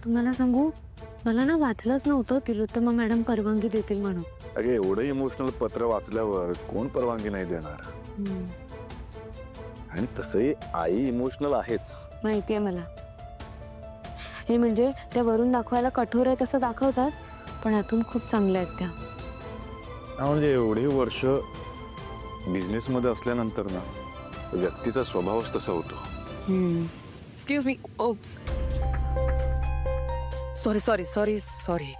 तुम्हाला सांगू, मला ना वाटलंच नव्हतं तिलोत्तमा मॅडम परवानगी देतील म्हणून. अगे एवढं इमोशनल पत्र वाचल्यावर कोण परवानगी नाही देणार. आणि तसंही आई इमोशनल आहेच. माहितीये मला. हे म्हणजे त्या वरून दाखवायला कठोर आहे तसं दाखवतात, पण आतून खूप चांगल्या आहेत त्या. म्हणजे एवढे वर्ष बिझनेस मध्ये असल्यानंतर ना व्यक्तीचा स्वभावच तसा होतो. Excuse me. Oops. Sorry sorry sorry sorry.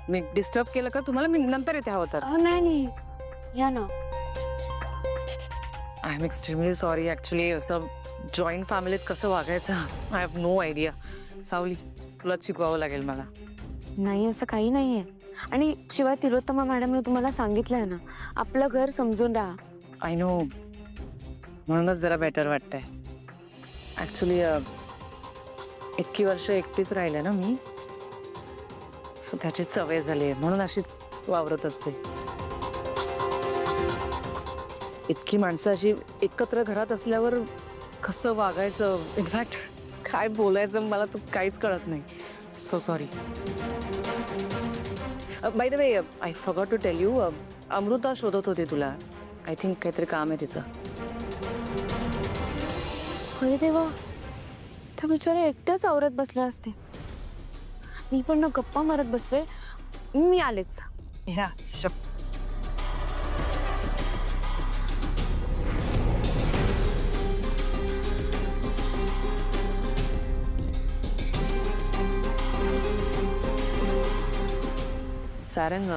मी डिस्टर्ब केलं का तुम्हाला? मी नंतर येते हवं तर. नाही नाही, या ना. I am extremely sorry. Actually असं जॉईंट फॅमिलीत कसं वागायचं आय हॅव नो आयडिया. सावली, तुला शिकवावं लागेल मला. नाही, असं काही नाहीये. आणि शिवाय तिलोत्तमा मॅडमने तुम्हाला सांगितलंय ना, आपलं घर समजून राहा. आय नो, म्हणूनच जरा बेटर वाटतंय. ॲक्च्युली इतकी वर्ष एकटीच राहिले ना मी, सो त्याची सवय झाली आहे, म्हणून अशीच वावरत असते. इतकी माणसं अशी एकत्र घरात असल्यावर कसं वागायचं, इनफॅक्ट काय बोलायचं मला तर काहीच कळत नाही. So sorry. By the way, I forgot to tell you, Amrita शोधत होती तुला. आय थिंक काहीतरी काम आहे तिचं. होय देवा, त्या बिचारे एकट्याच आवरत बसल्या असते. मी पण ना गप्पा मारत बसले. मी आलेच. या शप. सारंग,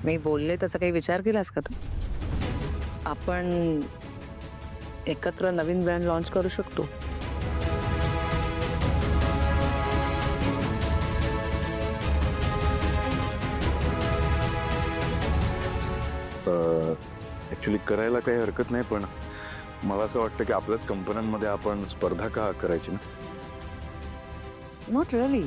मी बोलले तसा काही विचार केलास का तू? आपण एकत्र नवीन ब्रँड लॉन्च करू शकतो. ऍक्च्युली करायला काही हरकत नाही, पण मला असं वाटतं की आपल्याच कंपन्यांमध्ये आपण स्पर्धा का करायची ना. Not really.